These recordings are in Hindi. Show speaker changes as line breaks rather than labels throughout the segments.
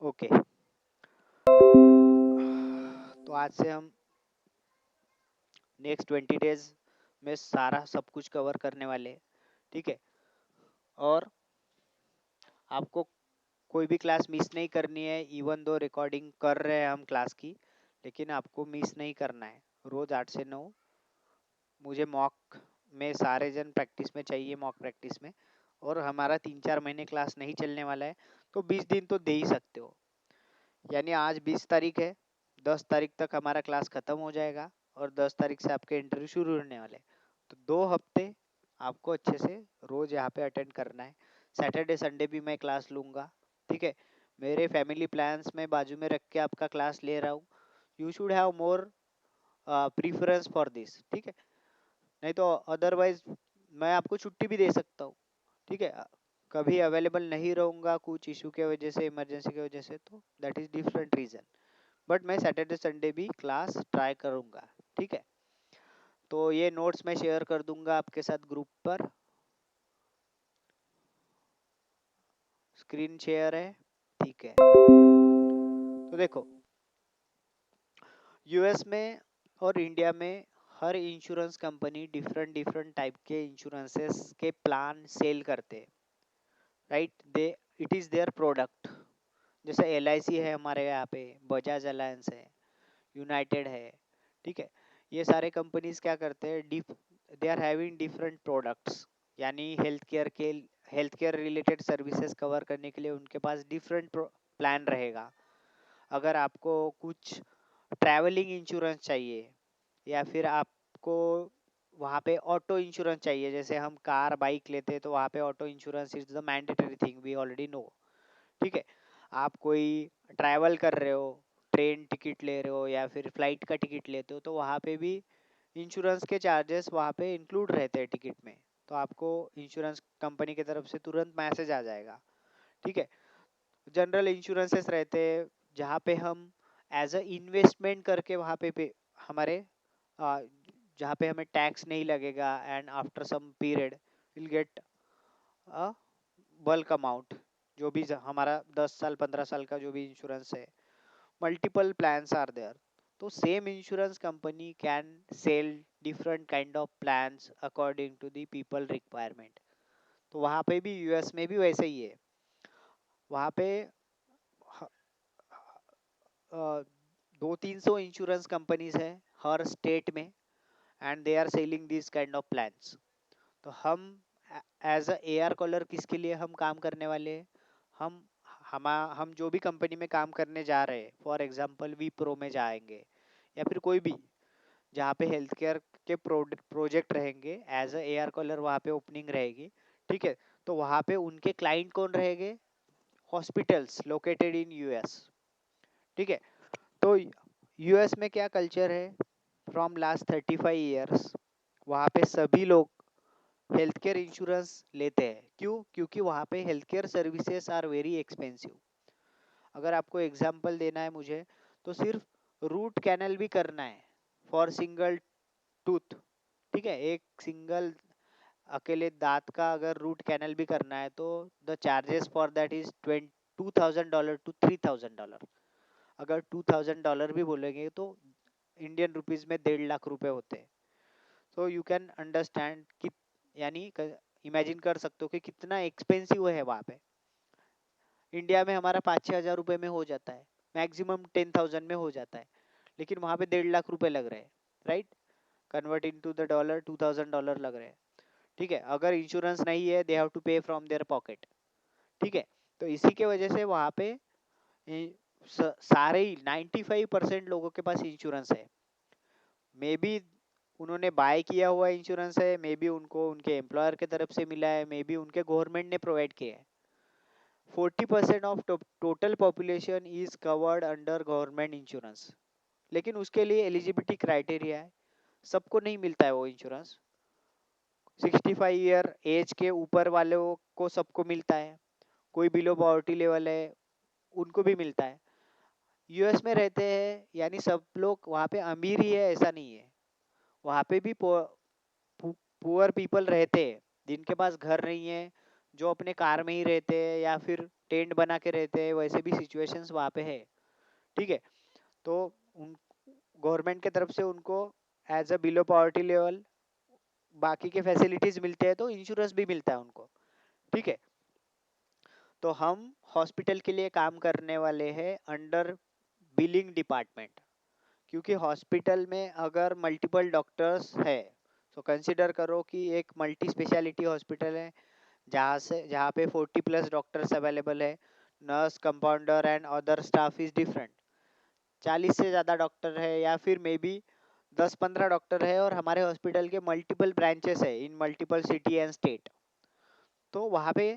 ओके, तो आज से हम नेक्स्ट 20 डेज में सारा सब कुछ कवर करने वाले हैं। ठीक है, और आपको कोई भी क्लास मिस नहीं करनी है। इवन दो रिकॉर्डिंग कर रहे हैं हम क्लास की, लेकिन आपको मिस नहीं करना है। रोज 8 से 9 मुझे मॉक में सारे जन प्रैक्टिस में चाहिए, मॉक प्रैक्टिस में। और हमारा 3-4 महीने क्लास नहीं चलने वाला है, तो 20 दिन तो दे ही सकते हो। यानी आज 20 तारीख है, 10 तारीख तक हमारा क्लास खत्म हो जाएगा और 10 तारीख से आपके इंटरव्यू शुरू होने वाले हैं। तो 2 हफ्ते आपको अच्छे से रोज यहाँ पे अटेंड करना है। सैटरडे संडे भी मैं क्लास लूँगा। ठीक है, मेरे फैमिली प्लान्स में बाजू में रख के आपका क्लास ले रहा हूँ। You should have more preference for this. ठीक है, नहीं तो अदरवाइज मैं आपको छुट्टी भी दे सकता हूँ। ठीक है, कभी अवेलेबल नहीं रहूँगा कुछ इशू के वजह से, इमरजेंसी की वजह से, तो that is different reason. But मैं सैटरडे संडे भी क्लास ट्राई करूँगा। ठीक है, तो ये नोट्स मैं शेयर कर दूंगा आपके साथ ग्रुप पर। स्क्रीन शेयर है, ठीक है। तो देखो, यूएस में और इंडिया में हर insurance company different different type के इंश्योरेंसेस के प्लान सेल करते हैं। Right, they it is their product. जैसे LIC है हमारे यहाँ पे, बजाज अलायंस है, यूनाइटेड है। ठीक है, ये सारे कंपनीज क्या करते हैं, they are having different products. यानी health care related services cover करने के लिए उनके पास डिफरेंट प्लान रहेगा। अगर आपको कुछ ट्रैवलिंग इंश्योरेंस चाहिए, या फिर आपको वहाँ पे ऑटो इंश्योरेंस चाहिए, जैसे हम कार बाइक लेते हैं तो वहाँ पे auto insurance is the mandatory thing, we already know. ठीक है, आप कोई ट्रैवल कर रहे हो, ट्रेन टिकट ले रहे हो या फिर फ्लाइट का टिकट लेते हो, तो वहाँ पे भी इंश्योरेंस के चार्जेस वहाँ पे इंक्लूड रहते हैं टिकट में। तो आपको इंश्योरेंस कंपनी की तरफ से तुरंत मैसेज आ जाएगा। ठीक है, जनरल इंश्योरेंसेस रहते हैं जहाँ पे हम एज अ इन्वेस्टमेंट करके वहाँ पे हमारे आ, जहाँ पे हमें टैक्स नहीं लगेगा, and after some period will get a bulk amount. जो भी हमारा 10 साल 15 साल का जो भी इंश्योरेंस है, मल्टीपल प्लान्स आर देयर। तो same insurance company can sell different kind of plans according to the people requirement. तो वहाँ पे भी यूएस में भी वैसे ही है। वहाँ पे 200-300 इंश्योरेंस कंपनीज है हर स्टेट में, and they are selling this kind of plans. तो हम एज अ एआर कॉलर किसके लिए हम काम करने वाले हैं, हम हम जो भी कंपनी में काम करने जा रहे हैं, फॉर एग्जांपल विप्रो में जाएंगे, या फिर कोई भी जहाँ पे हेल्थ केयर के प्रोजेक्ट रहेंगे, एज अ एआर कॉलर वहाँ पे ओपनिंग रहेगी। ठीक है, तो वहाँ पे उनके क्लाइंट कौन रहेंगे, हॉस्पिटल्स लोकेटेड इन यूएस। ठीक है, तो यूएस में क्या कल्चर है, फ्रॉम लास्ट 35 ईयर्स वहाँ पे सभी लोग हेल्थ केयर इंश्योरेंस लेते हैं। क्यों, क्योंकि वहाँ पे health care services are very expensive. अगर आपको एग्जांपल देना है मुझे, तो सिर्फ रूट कैनल भी करना है फॉर सिंगल टूथ। ठीक है, एक सिंगल अकेले दांत का अगर रूट कैनल भी करना है, तो the charges for that is $2,000 to $3,000। अगर $2,000 भी बोलेंगे तो इंडियन रुपीज में 1.5 लाख रुपए होते हैं। तो यू कैन अंडरस्टैंड कि, यानी इमेजिन कर सकते हो कि कितना एक्सपेंसिव है वहाँ पे। इंडिया में हमारा 5-6 हज़ार रुपये में हो जाता है, मैक्सिमम 10,000 में हो जाता है, लेकिन वहाँ पे 1.5 लाख रुपए लग रहे हैं। Right, convert into the dollar $2,000 लग रहे हैं। ठीक है, अगर इंश्योरेंस नहीं है, they have to pay from their pocket. ठीक है, तो इसी के वजह से वहाँ पे सारे ही 95% लोगों के पास इंश्योरेंस है। मे बी उन्होंने बाय किया हुआ इंश्योरेंस है, मे बी उनको उनके एम्प्लॉयर की तरफ से मिला है, मे बी उनके गवर्नमेंट ने प्रोवाइड किया है। 40% of total population is covered under government insurance, लेकिन उसके लिए एलिजिबिलिटी क्राइटेरिया है, सबको नहीं मिलता है वो इंश्योरेंस। 65 ईयर एज के ऊपर वालों को सबको मिलता है, कोई बिलो पॉवर्टी लेवल है उनको भी मिलता है। यूएस में रहते हैं यानी सब लोग वहाँ पे अमीर ही है ऐसा नहीं है, वहाँ पे भी पुअर पीपल रहते हैं जिनके पास घर नहीं है, जो अपने कार में ही रहते हैं या फिर टेंट बना के रहते हैं, वैसे भी सिचुएशंस वहाँ पे है। ठीक है, तो उन गवर्नमेंट की तरफ से उनको as a below poverty level बाकी के फैसिलिटीज मिलते हैं, तो इंश्योरेंस भी मिलता है उनको। ठीक है, तो हम हॉस्पिटल के लिए काम करने वाले हैं अंडर बिलिंग डिपार्टमेंट। क्योंकि हॉस्पिटल में अगर मल्टीपल डॉक्टर्स है, तो कंसिडर करो कि एक मल्टी स्पेशलिटी हॉस्पिटल है जहाँ पे 40+ डॉक्टर्स अवेलेबल है, nurse, compounder and other staff is different. 40 से ज़्यादा डॉक्टर है या फिर मे बी 10-15 डॉक्टर है, और हमारे हॉस्पिटल के मल्टीपल ब्रांचेस है इन मल्टीपल सिटी एंड स्टेट। तो वहाँ पे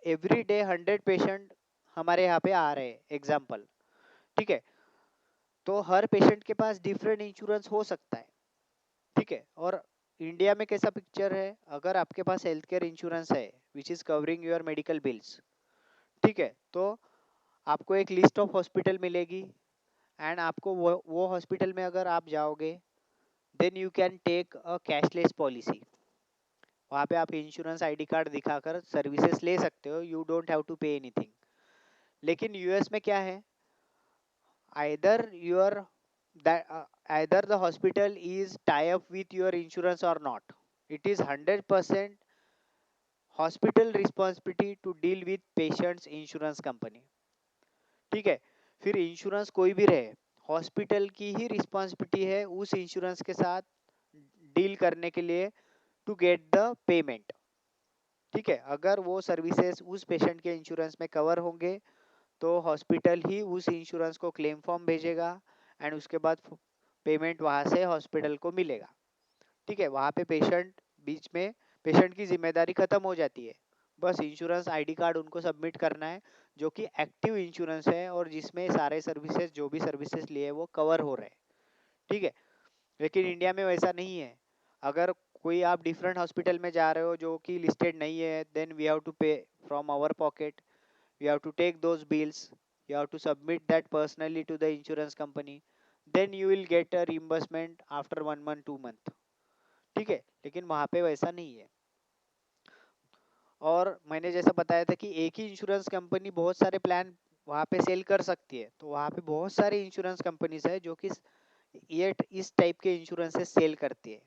एवरी डे 100 पेशेंट हमारे यहाँ पे आ रहे हैं एग्जाम्पल। ठीक है, तो हर पेशेंट के पास डिफरेंट इंश्योरेंस हो सकता है। ठीक है, और इंडिया में कैसा पिक्चर है, अगर आपके पास हेल्थ केयर इंश्योरेंस है which is covering your medical bills, ठीक है, तो आपको एक लिस्ट ऑफ हॉस्पिटल मिलेगी, एंड आपको वो हॉस्पिटल में अगर आप जाओगे, then you can take a cashless policy. वहाँ पे आप इंश्योरेंस आईडी कार्ड दिखाकर सर्विसेज ले सकते हो, you don't have to pay anything. लेकिन यूएस में क्या है, either your either the hospital is tie up with your insurance or not, it is 100% hospital responsibility to deal with patients insurance company। ठीक है, फिर इंश्योरेंस कोई भी रहे, हॉस्पिटल की ही रिस्पॉन्सिबिलिटी है उस इंश्योरेंस के साथ डील करने के लिए टू गेट द पेमेंट। ठीक है, अगर वो सर्विसेज उस पेशेंट के इंश्योरेंस में कवर होंगे, तो हॉस्पिटल ही उस इंश्योरेंस को क्लेम फॉर्म भेजेगा, एंड उसके बाद पेमेंट वहाँ से हॉस्पिटल को मिलेगा। ठीक है, वहाँ पे पेशेंट बीच में पेशेंट की जिम्मेदारी खत्म हो जाती है, बस इंश्योरेंस आईडी कार्ड उनको सबमिट करना है, जो कि एक्टिव इंश्योरेंस है और जिसमें सारे सर्विसेज जो भी सर्विसेज लिए वो कवर हो रहे हैं। ठीक है, लेकिन इंडिया में वैसा नहीं है। अगर कोई आप डिफरेंट हॉस्पिटल में जा रहे हो जो कि लिस्टेड नहीं है, then we have to pay from our pocket, you have to take those bills, you have to submit that personally to the insurance company, then you will get a reimbursement after 1 month 2 month। ठीक है, लेकिन वहाँ पे वैसा नहीं है। और मैंने जैसा बताया था कि एक ही इंश्योरेंस कंपनी बहुत सारे प्लान वहाँ पे सेल कर सकती है, तो वहाँ पे बहुत सारी इंश्योरेंस कंपनीज है जो कि ये इस टाइप के इंश्योरेंसेस सेल करती है।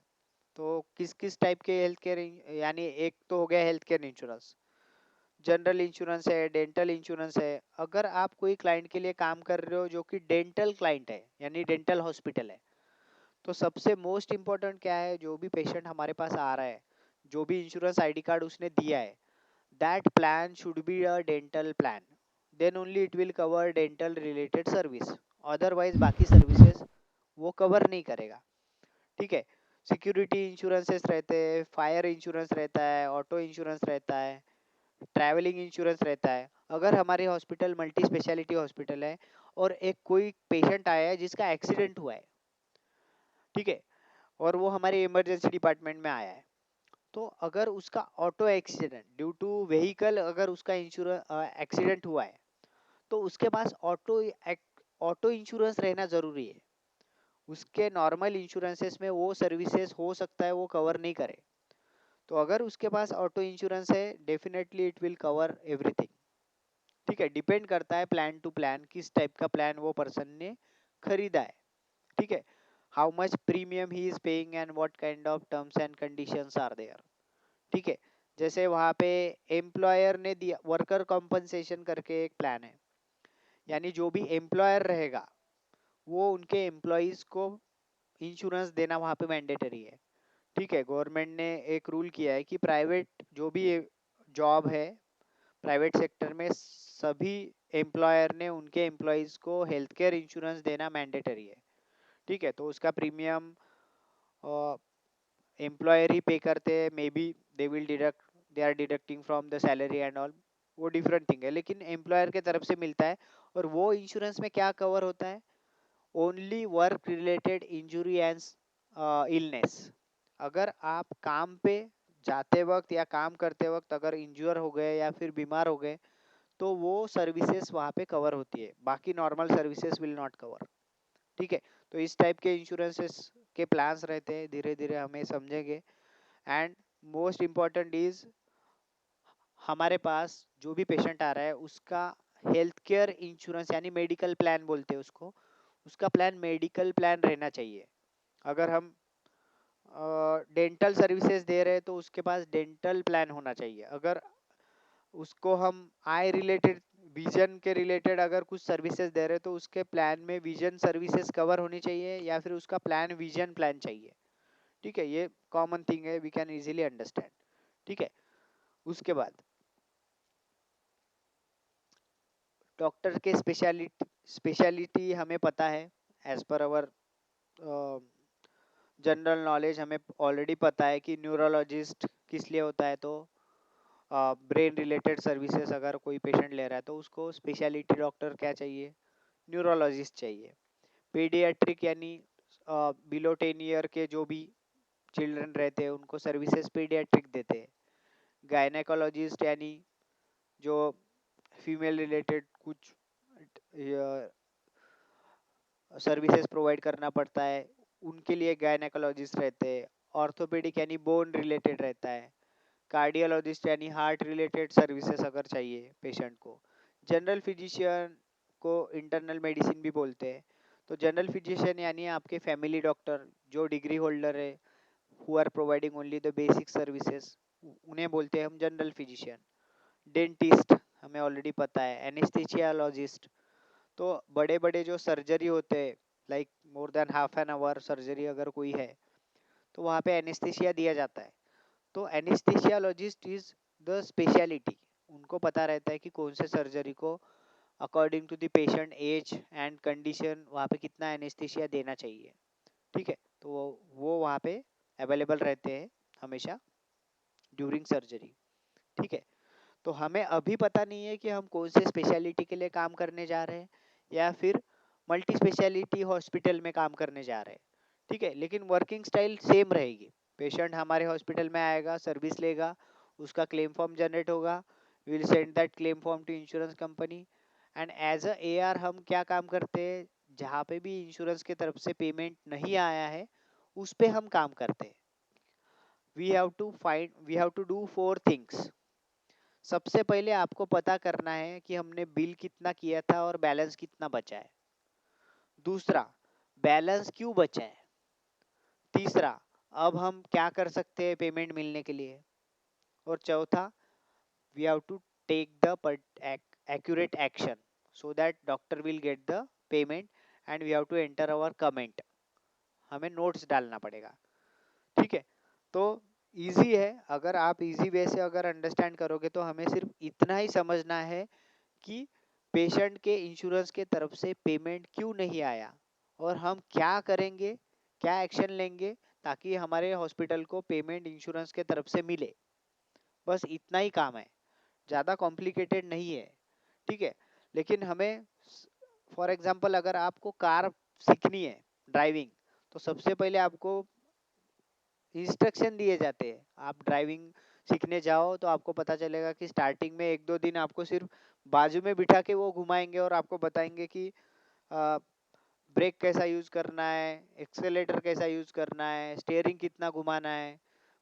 तो किस किस टाइप के हेल्थ केयर, यानी एक तो हो गया health care insurance, general insurance है, डेंटल इंश्योरेंस है। अगर आप कोई क्लाइंट के लिए काम कर रहे हो जो कि डेंटल क्लाइंट है यानी डेंटल हॉस्पिटल है, तो सबसे मोस्ट इम्पोर्टेंट क्या है, जो भी पेशेंट हमारे पास आ रहा है, जो भी इंश्योरेंस आईडी कार्ड उसने दिया है, that plan should be a dental plan, then only it will cover dental related service, otherwise बाकी सर्विसेज वो कवर नहीं करेगा। ठीक है, सिक्योरिटी इंश्योरेंसेस रहते हैं, फायर इंश्योरेंस रहता है, ऑटो इंश्योरेंस रहता है, ट्रैवलिंग इंश्योरेंस रहता है। अगर हमारे हॉस्पिटल मल्टी स्पेशलिटी हॉस्पिटल है और एक कोई पेशेंट आया है जिसका एक्सीडेंट हुआ है, ठीक है, और वो हमारे इमरजेंसी डिपार्टमेंट में आया है, तो अगर उसका auto accident due to vehicle अगर उसका इंश्योरेंस एक्सीडेंट हुआ है, तो उसके पास ऑटो इंश्योरेंस रहना जरूरी है। उसके नॉर्मल इंश्योरेंसेस में वो सर्विसेज हो सकता है वो कवर नहीं करे, तो अगर उसके पास ऑटो इंश्योरेंस है, definitely it will cover everything. ठीक है, डिपेंड करता है प्लान टू प्लान, किस टाइप का प्लान वो पर्सन ने खरीदा है। ठीक है, how much premium he is paying and what kind of terms and conditions are there. ठीक है, जैसे वहाँ पे एम्प्लॉयर ने दिया वर्कर कॉम्पनसेशन करके एक प्लान है, यानी जो भी एम्प्लॉयर रहेगा वो उनके एम्प्लॉयज को इंश्योरेंस देना वहाँ पे मैंडेटरी है। ठीक है, गवर्नमेंट ने एक रूल किया है कि प्राइवेट जो भी जॉब है प्राइवेट सेक्टर में, सभी एम्प्लॉयर ने उनके एम्प्लॉयज को हेल्थ केयर इंश्योरेंस देना मैंडेटरी है। ठीक है, तो उसका प्रीमियम एम्प्लॉयर ही पे करते हैं, maybe they will deduct, they are deducting from the salary and all, वो डिफरेंट थिंग है, लेकिन एम्प्लॉयर के तरफ से मिलता है। और वो इंश्योरेंस में क्या कवर होता है, only work related injury and illness. अगर आप काम पे जाते वक्त या काम करते वक्त अगर इंज्योर हो गए या फिर बीमार हो गए, तो वो सर्विसेज वहाँ पे कवर होती है, बाकी normal services will not cover. ठीक है, तो इस टाइप के इंश्योरेंसेस के प्लान्स रहते हैं, धीरे धीरे हमें समझेंगे। एंड मोस्ट इम्पॉर्टेंट इज हमारे पास जो भी पेशेंट आ रहा है उसका हेल्थ केयर इंश्योरेंस यानी मेडिकल प्लान बोलते हैं उसको, उसका प्लान मेडिकल प्लान रहना चाहिए। अगर हम डेंटल सर्विसेज दे रहे हैं तो उसके पास डेंटल प्लान होना चाहिए। अगर उसको हम आई रिलेटेड, विजन के रिलेटेड अगर कुछ सर्विसेज दे रहे हैं तो उसके प्लान में विजन सर्विसेज कवर होनी चाहिए, या फिर उसका प्लान विजन प्लान चाहिए। ठीक है, ये कॉमन थिंग है, वी कैन इजीली अंडरस्टैंड। ठीक है, उसके बाद डॉक्टर के स्पेशलिटी हमें पता है, एज पर अवर जनरल नॉलेज हमें ऑलरेडी पता है कि न्यूरोलॉजिस्ट किस लिए होता है। तो ब्रेन रिलेटेड सर्विसेज अगर कोई पेशेंट ले रहा है तो उसको स्पेशलिटी डॉक्टर क्या चाहिए, न्यूरोलॉजिस्ट चाहिए। पीडियाट्रिक यानी बिलो 10 ईयर के जो भी चिल्ड्रन रहते हैं उनको सर्विसेज पीडियाट्रिक देते हैं। गायनेकोलॉजिस्ट यानी जो फीमेल रिलेटेड कुछ सर्विसेज प्रोवाइड करना पड़ता है उनके लिए गायनेकोलॉजिस्ट रहते हैं। ऑर्थोपेडिक यानी बोन रिलेटेड रहता है। कार्डियोलॉजिस्ट यानी हार्ट रिलेटेड सर्विसेज अगर चाहिए पेशेंट को। जनरल फिजिशियन को इंटरनल मेडिसिन भी बोलते हैं। तो जनरल फिजिशियन यानी आपके फैमिली डॉक्टर जो डिग्री होल्डर है, who are providing only the basic services, उन्हें बोलते हैं हम जनरल फिजिशियन। डेंटिस्ट हमें ऑलरेडी पता है। एनेस्थीसियोलॉजिस्ट, तो बड़े बड़े जो सर्जरी होते हैं, like more than half an hour surgery अगर कोई है तो वहाँ पे एनेस्थीसिया दिया जाता है। तो एनेस्थीसियोलॉजिस्ट इज द स्पेशलिटी, उनको पता रहता है कि कौन से सर्जरी को according to the patient age and condition वहाँ पे कितना एनेस्थीसिया देना चाहिए। ठीक है, तो वो वहाँ पे अवेलेबल रहते हैं हमेशा ड्यूरिंग सर्जरी। ठीक है, तो हमें अभी पता नहीं है कि हम कौन से स्पेशलिटी के लिए काम करने जा रहे हैं या फिर मल्टी स्पेशलिटी हॉस्पिटल में काम करने जा रहे हैं। ठीक है, लेकिन वर्किंग स्टाइल सेम रहेगी। पेशेंट हमारे हॉस्पिटल में आएगा, सर्विस लेगा, उसका क्लेम फॉर्म जनरेट होगा, we will send that claim form to insurance company. And as a AR हम क्या काम करते हैं, जहाँ पे भी इंश्योरेंस की तरफ से पेमेंट नहीं आया है उस पे हम काम करते हैं। We have to do 4 things. सबसे पहले आपको पता करना है कि हमने बिल कितना किया था और बैलेंस कितना बचा है। दूसरा, बैलेंस क्यों बचा है। तीसरा, अब हम क्या कर सकते हैं पेमेंट मिलने के लिए। और चौथा, we have to take the accurate action so that doctor will get the payment and we have to enter our comment, हमें नोट्स डालना पड़ेगा। ठीक है, तो इजी है, अगर आप इजी वे से अगर अंडरस्टैंड करोगे तो हमें सिर्फ इतना ही समझना है कि पेशेंट के इंश्योरेंस के तरफ से पेमेंट क्यों नहीं आया और हम क्या करेंगे, क्या एक्शन लेंगे ताकि हमारे हॉस्पिटल को पेमेंट इंश्योरेंस के तरफ से मिले। बस इतना ही काम है, ज़्यादा कॉम्प्लिकेटेड नहीं है। ठीक है, लेकिन हमें फॉर एग्जांपल अगर आपको कार सीखनी है, ड्राइविंग, तो सबसे पहले आपको इंस्ट्रक्शन दिए जाते हैं। आप ड्राइविंग सीखने जाओ तो आपको पता चलेगा कि स्टार्टिंग में 1-2 दिन आपको सिर्फ बाजू में बिठा के वो घुमाएंगे और आपको बताएंगे कि ब्रेक कैसा यूज करना है, एक्सेलेटर कैसा यूज करना है, स्टीयरिंग कितना घुमाना है,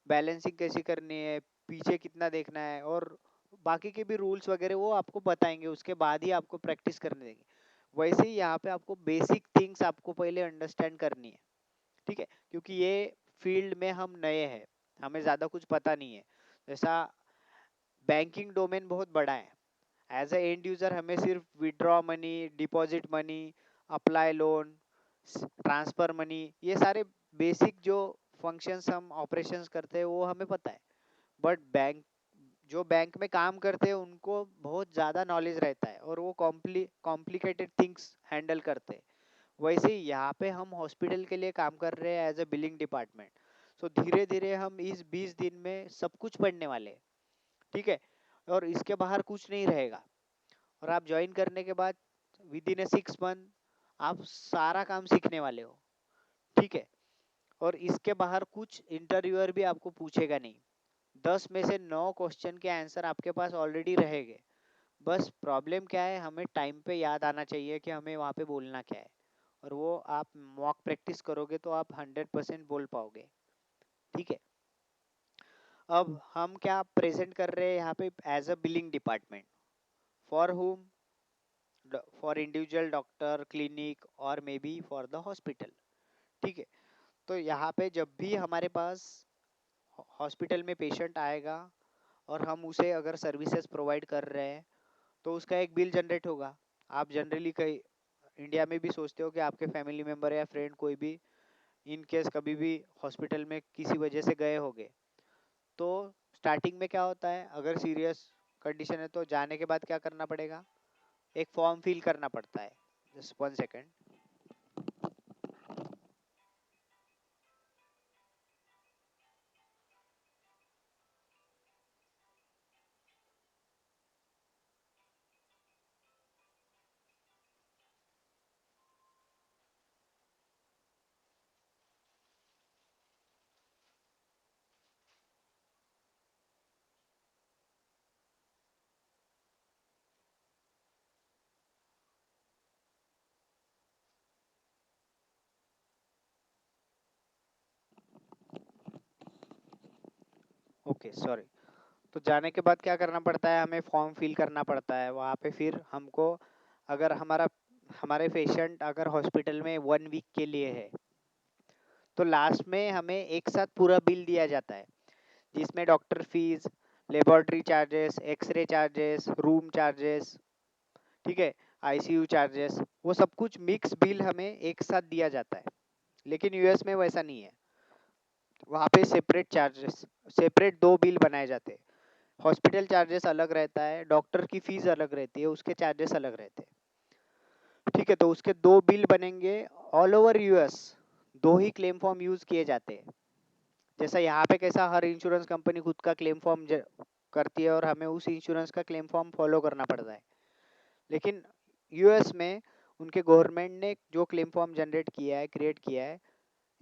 बैलेंसिंग कैसी करनी है, पीछे कितना देखना है, और बाकी के भी रूल्स वगैरह वो आपको बताएंगे। उसके बाद ही आपको प्रैक्टिस करने देंगे। वैसे ही यहाँ पे आपको बेसिक थिंग्स आपको पहले अंडरस्टैंड करनी है। ठीक है, क्योंकि ये फील्ड में हम नए हैं, हमें ज़्यादा कुछ पता नहीं है। जैसा बैंकिंग डोमेन बहुत बड़ा है, एज अ एंड यूजर हमें सिर्फ withdraw money, deposit money, apply loan, transfer money, ये सारे बेसिक जो फंक्शंस हम ऑपरेशंस करते हैं वो हमें पता है। बट जो बैंक में काम करते हैं उनको बहुत ज़्यादा नॉलेज रहता है और वो कॉम्प्लिकेटेड थिंग्स हैंडल करते हैं। वैसे ही यहाँ पे हम हॉस्पिटल के लिए काम कर रहे हैं एज अ बिलिंग डिपार्टमेंट। सो धीरे धीरे हम इस 20 दिन में सब कुछ पढ़ने वाले हैं। ठीक है, और इसके बाहर कुछ नहीं रहेगा। और आप ज्वाइन करने के बाद विद इन ए 6 मंथ आप सारा काम सीखने वाले हो। ठीक है, और इसके बाहर कुछ इंटरव्यूअर भी आपको पूछेगा नहीं। 10 में से 9 क्वेश्चन के आंसर आपके पास ऑलरेडी रहेंगे। बस प्रॉब्लम क्या है, हमें टाइम पे याद आना चाहिए कि हमें वहाँ पे बोलना क्या है, और वो आप मॉक प्रैक्टिस करोगे तो आप 100% बोल पाओगे। ठीक है, अब हम क्या प्रेजेंट कर रहे हैं यहाँ पे as a billing department, for whom, for individual doctor, clinic और maybe for the hospital. ठीक है, तो यहाँ पे जब भी हमारे पास हॉस्पिटल में पेशेंट आएगा और हम उसे अगर सर्विसेज प्रोवाइड कर रहे हैं तो उसका एक बिल जनरेट होगा। आप जनरली कई इंडिया में भी सोचते हो कि आपके फैमिली मेम्बर या फ्रेंड कोई भी इन केस कभी भी हॉस्पिटल में किसी वजह से गए होंगे, तो स्टार्टिंग में क्या होता है, अगर सीरियस कंडीशन है तो जाने के बाद क्या करना पड़ेगा, एक फॉर्म फिल करना पड़ता है। Just 1 second. Okay sorry. तो जाने के बाद क्या करना पड़ता है, हमें फॉर्म फिल करना पड़ता है वहाँ पे। फिर हमको अगर हमारे पेशेंट अगर हॉस्पिटल में 1 वीक के लिए है तो लास्ट में हमें एक साथ पूरा बिल दिया जाता है, जिसमें doctor fees, laboratory charges, X ray charges, room charges, ठीक है, आईसीयू चार्जेस, वो सब कुछ मिक्स बिल हमें एक साथ दिया जाता है। लेकिन यूएस में वैसा नहीं है, वहाँ पे सेपरेट चार्जेस, सेपरेट दो बिल बनाए जाते हैं। हॉस्पिटल चार्जेस अलग रहता है, डॉक्टर की फीस अलग रहती है, उसके चार्जेस अलग रहते हैं। ठीक है, तो उसके दो बिल बनेंगे। ऑल ओवर यूएस दो ही क्लेम फॉर्म यूज किए जाते हैं। जैसा यहाँ पे कैसा हर इंश्योरेंस कंपनी खुद का क्लेम फॉर्म करती है और हमें उस इंश्योरेंस का क्लेम फॉर्म फॉलो करना पड़ता है, लेकिन यूएस में उनके गवर्नमेंट ने जो क्लेम फॉर्म जनरेट किया है, क्रिएट किया है,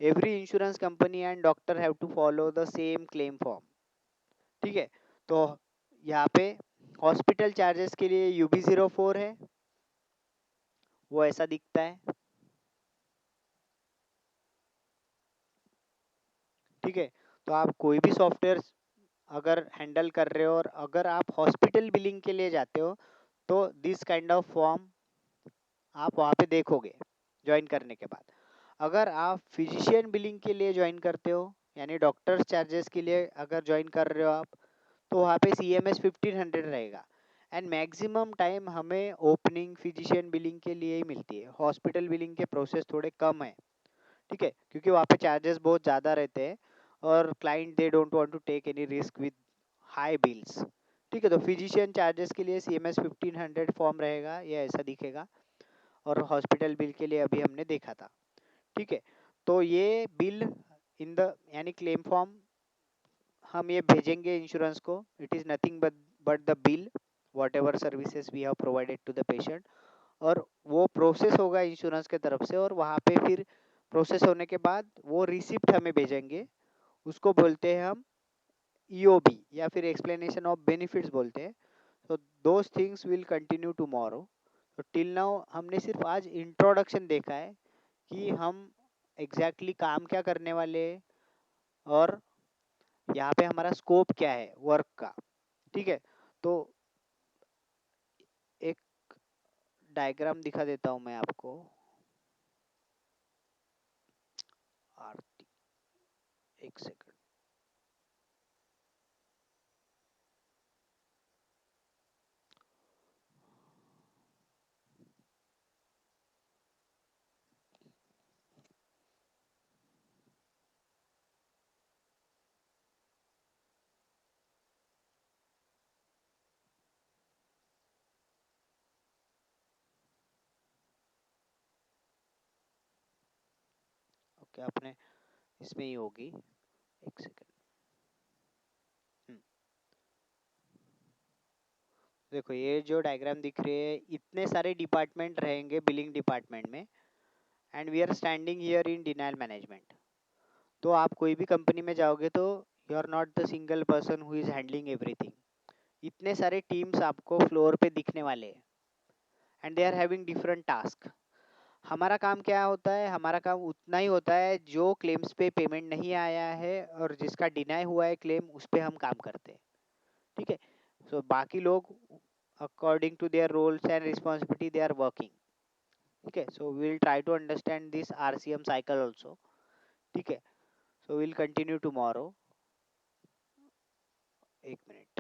every insurance company and doctor have to follow the same claim form. ठीक है, तो यहाँ पे हॉस्पिटल चार्जेस के लिए UB04 है, वो ऐसा दिखता है। ठीक है, तो आप कोई भी सॉफ्टवेयर अगर हैंडल कर रहे हो और अगर आप हॉस्पिटल बिलिंग के लिए जाते हो तो दिस काइंड ऑफ फॉर्म आप वहाँ पे देखोगे ज्वाइन करने के बाद। अगर आप फिजिशियन बिलिंग के लिए ज्वाइन करते हो, यानी डॉक्टर्स चार्जेस के लिए अगर ज्वाइन कर रहे हो आप, तो वहाँ पे CMS 1500 रहेगा। एंड मैक्सिमम टाइम हमें ओपनिंग फिजिशियन बिलिंग के लिए ही मिलती है, हॉस्पिटल बिलिंग के प्रोसेस थोड़े कम है। ठीक है, क्योंकि वहाँ पे चार्जेस बहुत ज़्यादा रहते हैं और client they don't want to take any risk with high bills. ठीक है, तो फिजिशियन चार्जेस के लिए CMS 1500 फॉर्म रहेगा, ये ऐसा दिखेगा। और हॉस्पिटल बिल के लिए अभी हमने देखा था। ठीक है, तो ये बिल इन द यानी क्लेम फॉर्म हम ये भेजेंगे इंश्योरेंस को। It is nothing but the bill whatever services we have provided to the patient, और वो प्रोसेस होगा इंश्योरेंस के तरफ से, और वहाँ पे फिर प्रोसेस होने के बाद वो रिसिप्ट हमें भेजेंगे। उसको बोलते हैं हम EOB या फिर एक्सप्लेनेशन ऑफ बेनिफिट्स बोलते हैं। तो those things will continue tomorrow. तो टिल नाउ हमने सिर्फ आज इंट्रोडक्शन देखा है कि हम एग्जैक्टली exactly काम क्या करने वाले हैं और यहाँ पे हमारा स्कोप क्या है वर्क का। ठीक है, तो एक डायग्राम दिखा देता हूँ मैं आपको। आरती, एक सेकंड। ओके, आपने इसमें ही होगी, एक सेकंड। हम्म, देखो ये जो डायग्राम दिख रही है, इतने सारे डिपार्टमेंट रहेंगे बिलिंग डिपार्टमेंट में, and we are standing here in denial management. तो आप कोई भी कंपनी में जाओगे तो you are not the single person who is handling everything. इतने सारे टीम्स आपको फ्लोर पे दिखने वाले हैं, and they are having different task. हमारा काम क्या होता है, हमारा काम उतना ही होता है जो क्लेम्स पे पेमेंट नहीं आया है और जिसका डिनाई हुआ है क्लेम उस पे हम काम करते हैं। ठीक है, सो बाकी लोग according to their roles and responsibility they are working. ठीक है, so we will try to understand this RCM cycle also. ठीक है, सो विल कंटिन्यू टुमारो। एक मिनट।